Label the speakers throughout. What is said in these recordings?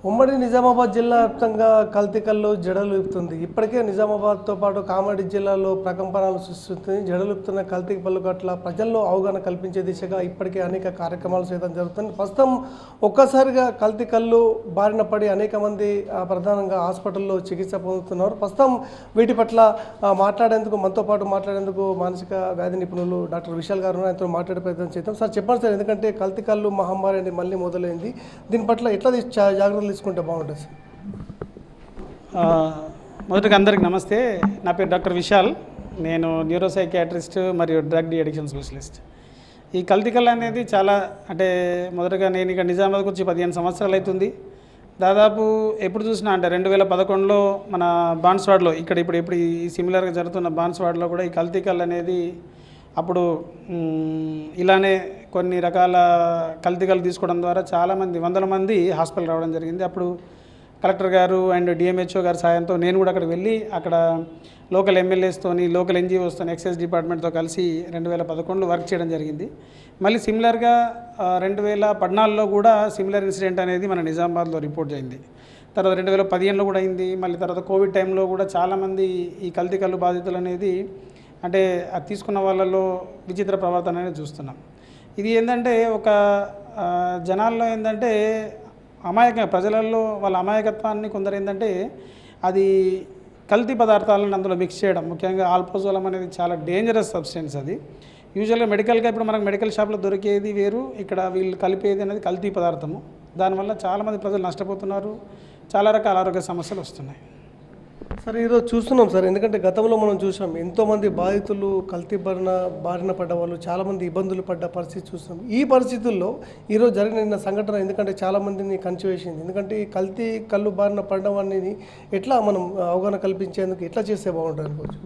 Speaker 1: ఉమ్మడి నిజామాబాద్ జిల్లా వ్యాప్తంగా కల్తీ కల్లు జడలుపుతుంది. ఇప్పటికే నిజామాబాద్తో పాటు కామారెడ్డి జిల్లాలో ప్రకంపనలు సృష్టిస్తుంది. జడలుపుతున్న కల్తీ పళ్ళు పట్ల ప్రజల్లో అవగాహన కల్పించే దిశగా ఇప్పటికే అనేక కార్యక్రమాలు చేయడం జరుగుతుంది. ప్రస్తుతం ఒక్కసారిగా కల్తీ కల్లు బారిన పడి అనేక మంది ప్రధానంగా హాస్పిటల్లో చికిత్స పొందుతున్నారు. ప్రస్తుతం వీటి పట్ల మనతో పాటు మాట్లాడేందుకు మానసిక వ్యాధి నిపుణులు డాక్టర్ విశాల్ గారు ఆయనతో మాట్లాడే ప్రయత్నం చేద్దాం. సార్ చెప్పండి సార్, ఎందుకంటే కల్తీ కల్లు మహమ్మారి అనేది మళ్ళీ మొదలైంది. దీని పట్ల ఎట్లా జాగ్రత్తలు తీసుకుంటే బాగుంటుంది సార్?
Speaker 2: మొదటగా అందరికి నమస్తే. నా పేరు డాక్టర్ విశాల్. నేను న్యూరోసైకియాట్రిస్ట్ మరియు డ్రగ్ డి అడిక్షన్ స్పెషలిస్ట్. ఈ కల్తీ కల్లు అనేది చాలా మొదటగా నేను ఇక నిజామాబాద్కి వచ్చి 15 సంవత్సరాలు అవుతుంది. దాదాపు ఎప్పుడు చూసినా 2011లో మన బాన్స్వాడలో ఇప్పుడు ఈ సిమిలర్గా జరుగుతున్న బాన్స్వాడలో కూడా ఈ కల్తీ కల్లు అనేది అప్పుడు ఇలానే కొన్ని రకాల కల్తీ కల్లు తీసుకోవడం ద్వారా చాలామంది వందల మంది హాస్పిటల్ రావడం జరిగింది. అప్పుడు కలెక్టర్ గారు అండ్ డిఎంహెచ్ఓ గారి సాయంతో నేను కూడా అక్కడికి వెళ్ళి అక్కడ లోకల్ ఎమ్మెల్యేస్తోని లోకల్ ఎన్జిఓస్తో ఎక్సైజ్ డిపార్ట్మెంట్తో కలిసి 2011లో వర్క్ చేయడం జరిగింది. మళ్ళీ సిమిలర్గా 2014లో కూడా సిమిలర్ ఇన్సిడెంట్ అనేది మన నిజామాబాద్లో రిపోర్ట్ అయింది. తర్వాత 2015లో కూడా అయింది. మళ్ళీ తర్వాత కోవిడ్ టైంలో కూడా చాలామంది ఈ కల్తీ కల్లు బాధితులు అనేది అది తీసుకున్న వాళ్ళలో విచిత్ర ప్రవర్తన అనేది చూస్తున్నాం. ఇది ఏంటంటే ఒక జనాల్లో ప్రజలలో వాళ్ళ అమాయకత్వాన్ని కొందరు అది కల్తీ పదార్థాలను అందులో మిక్స్ చేయడం, ముఖ్యంగా ఆల్పోజోలం అనేది చాలా డేంజరస్ సబ్స్టెన్స్. అది యూజువల్గా మెడికల్గా ఇప్పుడు మనకు మెడికల్ షాప్లో దొరికేది వేరు, ఇక్కడ వీళ్ళు కలిపేది అనేది కల్తీ పదార్థము. దానివల్ల చాలామంది ప్రజలు నష్టపోతున్నారు, చాలా రకాల ఆరోగ్య సమస్యలు వస్తున్నాయి.
Speaker 1: సార్ ఈరోజు చూస్తున్నాం సార్, ఎందుకంటే గతంలో మనం చూసాం ఎంతోమంది బాధితులు కల్తీ బారిన పడ్డ వాళ్ళు చాలామంది ఇబ్బందులు పడ్డ పరిస్థితి చూస్తున్నాం. ఈ పరిస్థితుల్లో ఈరోజు జరిగిన సంఘటన ఎందుకంటే చాలామందిని కన్సివేసింది. ఎందుకంటే ఈ కల్తీ కళ్ళు బారిన పడడం అనేది ఎట్లా మనం అవగాహన కల్పించేందుకు ఎట్లా చేస్తే బాగుంటుంది అనుకోవచ్చు?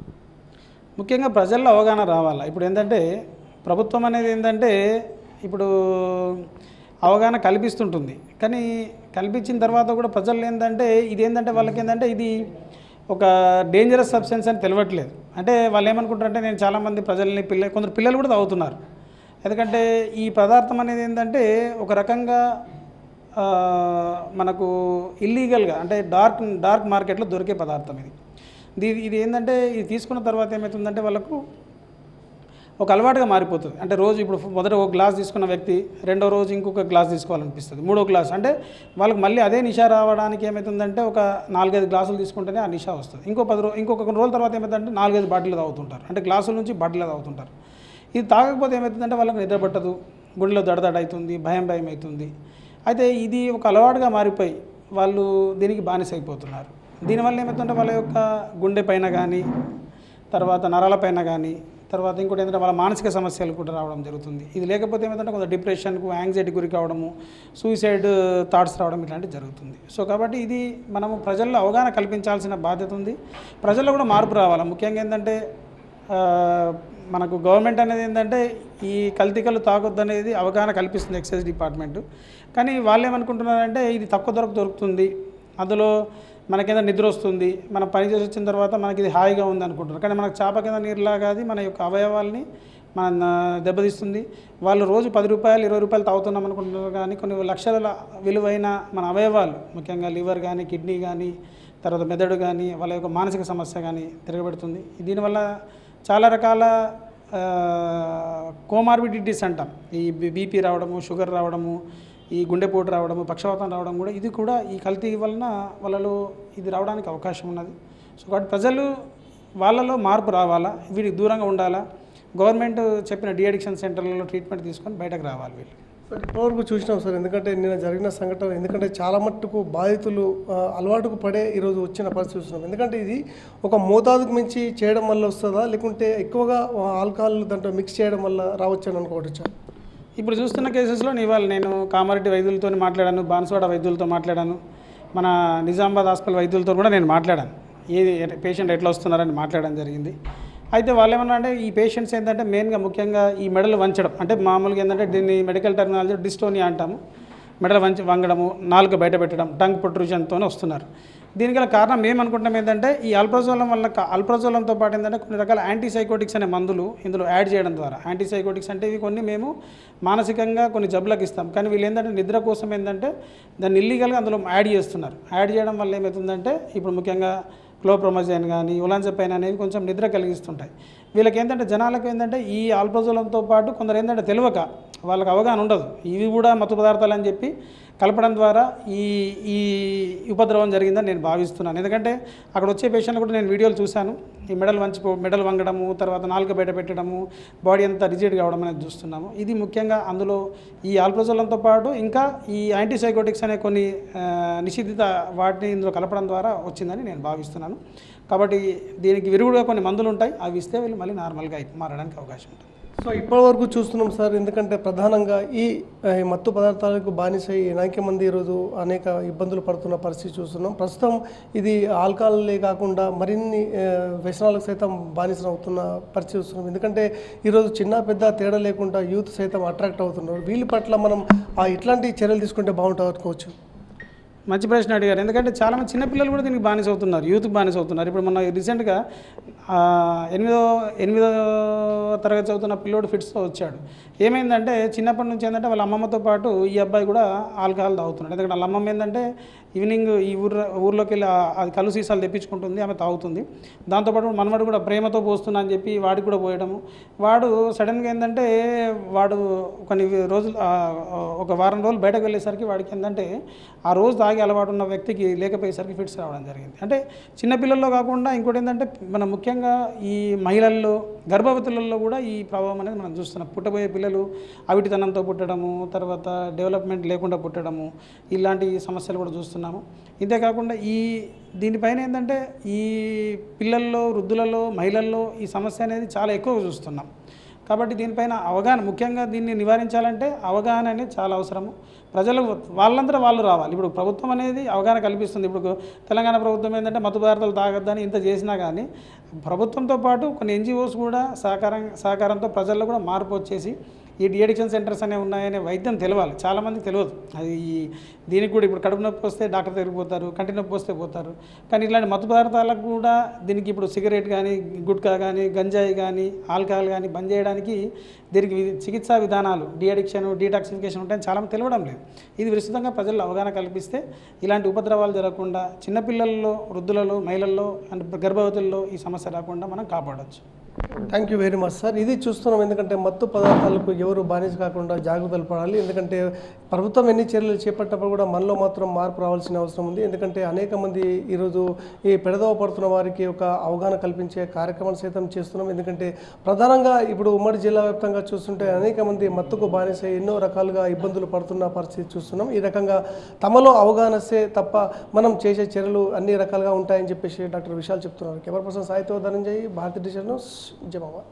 Speaker 2: ముఖ్యంగా ప్రజల్లో అవగాహన రావాలి. ఇప్పుడు ప్రభుత్వం అనేది ఇప్పుడు అవగాహన కల్పిస్తుంటుంది, కానీ కల్పించిన తర్వాత కూడా ప్రజలు ఇది వాళ్ళకి ఇది ఒక డేంజరస్ సబ్స్టెన్స్ అని తెలియట్లేదు. వాళ్ళు ఏమనుకుంటారంటే నేను చాలామంది కొందరు పిల్లలు కూడా తాగుతున్నారు. ఎందుకంటే ఈ పదార్థం అనేది ఒక రకంగా మనకు ఇల్లీగల్గా డార్క్ మార్కెట్లో దొరికే పదార్థం ఇది ఇది తీసుకున్న తర్వాత ఏమవుతుందంటే వాళ్ళకు ఒక అలవాటుగా మారిపోతుంది. రోజు ఇప్పుడు మొదట ఒక గ్లాస్ తీసుకున్న వ్యక్తి రెండో రోజు ఇంకొక గ్లాస్ తీసుకోవాలనిపిస్తుంది, మూడో గ్లాస్ వాళ్ళకి మళ్ళీ అదే నిషా రావడానికి ఏమవుతుందంటే ఒక 4-5 గ్లాసులు తీసుకుంటేనే ఆ నిషా వస్తుంది. ఇంకొక కొన్ని రోజుల తర్వాత ఏమవుతుందంటే 4-5 బాటిల్ తాగుతుంటారు, గ్లాసుల నుంచి బాటిల్ తాగుతుంటారు. ఇది తాగకపోతే ఏమవుతుందంటే వాళ్ళకి నిద్ర పట్టదు, గుండెలో దడదడ అవుతుంది, భయం అవుతుంది. అయితే ఇది ఒక అలవాటుగా మారిపోయి వాళ్ళు దీనికి బానిస అయిపోతున్నారు. దీనివల్ల ఏమవుతుందంటే వాళ్ళ యొక్క గుండె పైన కానీ, తర్వాత నరాల పైన కానీ, తర్వాత ఇంకోటి వాళ్ళ మానసిక సమస్యలు కూడా రావడం జరుగుతుంది. ఇది లేకపోతే కొంత డిప్రెషన్కు, యాంగ్జైటీ గురి కావడము, సూసైడ్ థాట్స్ రావడం ఇట్లాంటివి జరుగుతుంది. సో కాబట్టి ఇది మనము ప్రజల్లో అవగాహన కల్పించాల్సిన బాధ్యత ఉంది. ప్రజల్లో కూడా మార్పు రావాలి. ముఖ్యంగా మనకు గవర్నమెంట్ అనేది ఈ కల్తీ కల్లు తాగొద్దు అనేది అవగాహన కల్పిస్తుంది ఎక్సైజ్ డిపార్ట్మెంట్. కానీ వాళ్ళు ఏమనుకుంటున్నారంటే ఇది తక్కువ దొరుకుతుంది, అందులో నిద్ర వస్తుంది, మనం పని చేసి వచ్చిన తర్వాత మనకి ఇది హాయిగా ఉంది అనుకుంటున్నారు. కానీ మనకు చాప కింద నీరులాగా అది మన యొక్క అవయవాల్ని దెబ్బతీస్తుంది. వాళ్ళు రోజు 10 రూపాయలు 20 రూపాయలు తాగుతున్నాం అనుకుంటున్నారు, కానీ కొన్ని లక్షల విలువైన మన అవయవాలు, ముఖ్యంగా లివర్ కానీ, కిడ్నీ కానీ, తర్వాత మెదడు కానీ, వాళ్ళ యొక్క మానసిక సమస్య కానీ తిరగబెడుతుంది. దీనివల్ల చాలా రకాల కోమార్బిడిటీస్ అంటాం, ఈ బీపీ రావడము, షుగర్ రావడము, ఈ గుండెపోటు రావడము, పక్షవాతం రావడం కూడా ఈ కల్తీ వలన వాళ్ళలో ఇది రావడానికి అవకాశం ఉన్నది. సో కాబట్టి ప్రజలు వాళ్ళలో మార్పు రావాలా, వీటికి దూరంగా ఉండాలా, గవర్నమెంట్ చెప్పిన డి అడిక్షన్ సెంటర్లలో ట్రీట్మెంట్ తీసుకొని బయటకు రావాలి వీళ్ళు.
Speaker 1: సార్ ఇప్పటివరకు చూసినాం సార్, ఎందుకంటే నిన్న జరిగిన సంఘటన చాలా మట్టుకు బాధితులు అలవాటుకు పడే ఈరోజు వచ్చిన పరిస్థితి చూస్తున్నాం. ఎందుకంటే ఇది ఒక మోతాదుకు మించి చేయడం వల్ల వస్తుందా, లేకుంటే ఎక్కువగా ఆల్కహాల్ దాంట్లో మిక్స్ చేయడం వల్ల రావచ్చని అనుకోవచ్చా?
Speaker 2: ఇప్పుడు చూస్తున్న కేసెస్లో ఇవాళ నేను కామారెడ్డి వైద్యులతో మాట్లాడాను, బాన్స్వాడ వైద్యులతో మాట్లాడాను, మన నిజామాబాద్ హాస్పిటల్ వైద్యులతో కూడా నేను మాట్లాడాను. ఏది పేషెంట్ ఎట్లా వస్తున్నారని మాట్లాడడం జరిగింది. అయితే వాళ్ళు ఏమన్నా ఈ పేషెంట్స్ మెయిన్గా ముఖ్యంగా ఈ మెడలు వంచడం, మామూలుగా దీన్ని మెడికల్ టెర్మినాలజీ డిస్టోనియా అంటాము. మెడలు వంగడము, నాలుక బయట పెట్టడం, టంగ్ ప్రొట్రూషన్తో వస్తున్నారు. దీనికి గల కారణం మేము అనుకుంటాం ఏంటంటే ఈ అల్ప్రజోలం వల్ల అల్ప్రజోలంతో పాటు ఏంటంటే కొన్ని రకాల యాంటీసైకోటిక్స్ అనే మందులు ఇందులో యాడ్ చేయడం ద్వారా, యాంటీసైకోటిక్స్ అంటే ఇవి కొన్ని మేము మానసికంగా కొన్ని జబ్బులకు ఇస్తాం, కానీ వీళ్ళు ఏంటంటే నిద్ర కోసం ఏంటంటే దాన్ని ఇల్లీగల్గా అందులో యాడ్ చేస్తున్నారు. యాడ్ చేయడం వల్ల ఏమవుతుందంటే ఇప్పుడు ముఖ్యంగా క్లోప్రోమజైన్ కానీ ఒలాంజపైన్ అనేవి కొంచెం నిద్ర కలిగిస్తుంటాయి. వీళ్ళకి ఏంటంటే జనాలకు ఏంటంటే ఈ ఆల్ప్రజోలంతో పాటు కొందరు ఏంటంటే తెలియక వాళ్ళకి అవగాహన ఉండదు, ఇవి కూడా మత్తు పదార్థాలు అని చెప్పి కలపడం ద్వారా ఈ ఈ ఉపద్రవం జరిగిందని నేను భావిస్తున్నాను. ఎందుకంటే అక్కడ వచ్చే పేషెంట్లు కూడా నేను వీడియోలు చూశాను, ఈ మెడల్ వంగడము, తర్వాత నాలుక బయట పెట్టడము, బాడీ అంతా రిజిడ్ కావడం అనేది చూస్తున్నాము. ఇది ముఖ్యంగా అందులో ఈ ఆల్ప్రజోలంతో పాటు ఇంకా ఈ యాంటీసైకోటిక్స్ అనే కొన్ని నిషేధిత వాటిని ఇందులో కలపడం ద్వారా వచ్చిందని నేను భావిస్తున్నాను. కాబట్టి దీనికి విరుగుడుగా కొన్ని మందులు ఉంటాయి, అవి ఇస్తే వీళ్ళు మళ్ళీ నార్మల్గా మారడానికి అవకాశం ఉంటుంది.
Speaker 1: సో ఇప్పటివరకు చూస్తున్నాం సార్, ఎందుకంటే ప్రధానంగా ఈ మత్తు పదార్థాలకు బానిసై అనేక మంది ఈరోజు అనేక ఇబ్బందులు పడుతున్న పరిస్థితి చూస్తున్నాం. ప్రస్తుతం ఇది ఆల్కహాలే కాకుండా మరిన్ని వ్యసనాలకు సైతం బానిసలు అవుతున్న పరిస్థితి చూస్తున్నాం. ఎందుకంటే ఈరోజు చిన్న పెద్ద తేడా లేకుండా యూత్ సైతం అట్రాక్ట్ అవుతున్నారు. వీళ్ళ పట్ల మనం ఇట్లాంటి చర్యలు తీసుకుంటే బాగుంటుంది అనుకోవచ్చు.
Speaker 2: మంచి ప్రశ్న అడిగారు. ఎందుకంటే చాలామంది చిన్నపిల్లలు కూడా దీనికి బానిస అవుతున్నారు, యూత్కి బానిస అవుతున్నారు. ఇప్పుడు మొన్న రీసెంట్గా 8వ తరగతి చదువుతున్న పిల్లోడు ఫిట్స్తో వచ్చాడు. ఏమైందంటే చిన్నప్పటి నుంచి ఏంటంటే వాళ్ళ అమ్మమ్మతో పాటు ఈ అబ్బాయి కూడా ఆల్కహాల్ తాగుతున్నాడు. ఎందుకంటే వాళ్ళ అమ్మమ్మ ఏంటంటే ఈవినింగ్ ఈ ఊర్లోకి వెళ్ళి అది కళ్ళు సీసాలు తెప్పించుకుంటుంది, ఆమె తాగుతుంది. దాంతోపాటు మనవాడు కూడా ప్రేమతో పోస్తున్నా అని చెప్పి వాడికి కూడా పోయడము. వాడు సడన్గా ఏంటంటే వాడు కొన్ని రోజులు ఒక వారం రోజులు బయటకు వెళ్ళేసరికి వాడికి ఏంటంటే ఆ రోజు తాగి అలవాటు ఉన్న వ్యక్తికి లేకపోయేసరికి ఫిట్స్ రావడం జరిగింది. అంటే చిన్నపిల్లల్లో కాకుండా ఇంకోటి ఏంటంటే మనం ముఖ్యంగా ఈ మహిళల్లో, గర్భవతులలో కూడా ఈ ప్రభావం అనేది మనం చూస్తున్నాం. పుట్టబోయే పిల్లలు అవిటితనంతో పుట్టడము, తర్వాత డెవలప్మెంట్ లేకుండా పుట్టడము, ఇలాంటి సమస్యలు కూడా చూస్తున్నాము. ఇంతేకాకుండా దీనిపైన ఏంటంటే ఈ పిల్లల్లో, వృద్ధులలో, మహిళల్లో ఈ సమస్య అనేది చాలా ఎక్కువగా చూస్తున్నాం. కాబట్టి దీనిపైన అవగాహన, ముఖ్యంగా దీన్ని నివారించాలంటే అవగాహన అనేది చాలా అవసరము. ప్రజలు వాళ్ళంతా వాళ్ళు రావాలి. ఇప్పుడు ప్రభుత్వం అనేది అవగాహన కల్పిస్తుంది. ఇప్పుడు తెలంగాణ ప్రభుత్వం ఏంటంటే మత్తు పదార్థాలు తాగొద్దని ఇంత చేసినా కానీ ప్రభుత్వంతో పాటు కొన్ని ఎన్జిఓస్ కూడా సహకారంతో ప్రజల్లో కూడా మార్పు వచ్చేసి ఈ డిఅడిక్షన్ సెంటర్స్ అనేవి ఉన్నాయనే వైద్యం తెలవాలి. చాలామందికి తెలియదు. అది దీనికి కూడా ఇప్పుడు కడుపు నొప్పి వస్తే డాక్టర్ దగ్గరికి పోతారు, కంటి నొప్పి వస్తే పోతారు. కానీ ఇలాంటి మత్తు పదార్థాలకు కూడా దీనికి ఇప్పుడు సిగరెట్ కానీ, గుట్కా కానీ, గంజాయి కానీ, ఆల్కహాల్ కానీ బంద్ చేయడానికి దీనికి చికిత్సా విధానాలు, డిఅడిక్షన్, డీటాక్సిఫికేషన్ ఉంటాయని చాలామంది తెలియడం లేదు. ఇది విస్తృతంగా ప్రజల్లో అవగాహన కల్పిస్తే ఇలాంటి ఉపద్రవాలు జరగకుండా చిన్నపిల్లల్లో, వృద్ధులలో, మహిళల్లో అండ్ గర్భవతుల్లో ఈ సమస్య రాకుండా మనం కాపాడవచ్చు.
Speaker 1: Thank you very much sir. ఇది చూస్తున్నాం, ఎందుకంటే మత్తు పదార్థాలకు ఎవరు బానిస కాకుండా జాగ్రత్తలు పడాలి. ఎందుకంటే ప్రభుత్వం ఎన్ని చర్యలు చేపట్టినప్పుడు కూడా మనలో మాత్రం మార్పు రావాల్సిన అవసరం ఉంది. ఎందుకంటే అనేక మంది ఈరోజు ఈ పెడదవ పడుతున్న వారికి ఒక అవగాహన కల్పించే కార్యక్రమాలు సైతం చేస్తున్నాం. ఎందుకంటే ప్రధానంగా ఇప్పుడు ఉమ్మడి జిల్లా వ్యాప్తంగా చూస్తుంటే అనేక మంది మత్తుకు బానిస ఎన్నో రకాలుగా ఇబ్బందులు పడుతున్న పరిస్థితి చూస్తున్నాం. ఈ రకంగా తమలో అవగాహన వస్తే తప్ప మనం చేసే చర్యలు అన్ని రకాలుగా ఉంటాయని చెప్పేసి డాక్టర్ విశాల్ చెప్తున్నారు. కెమెరా పర్సన్ సాయితో ధనంజయ్, భారతీయ డిజిటల్ న్యూస్, నిజామాబాద్.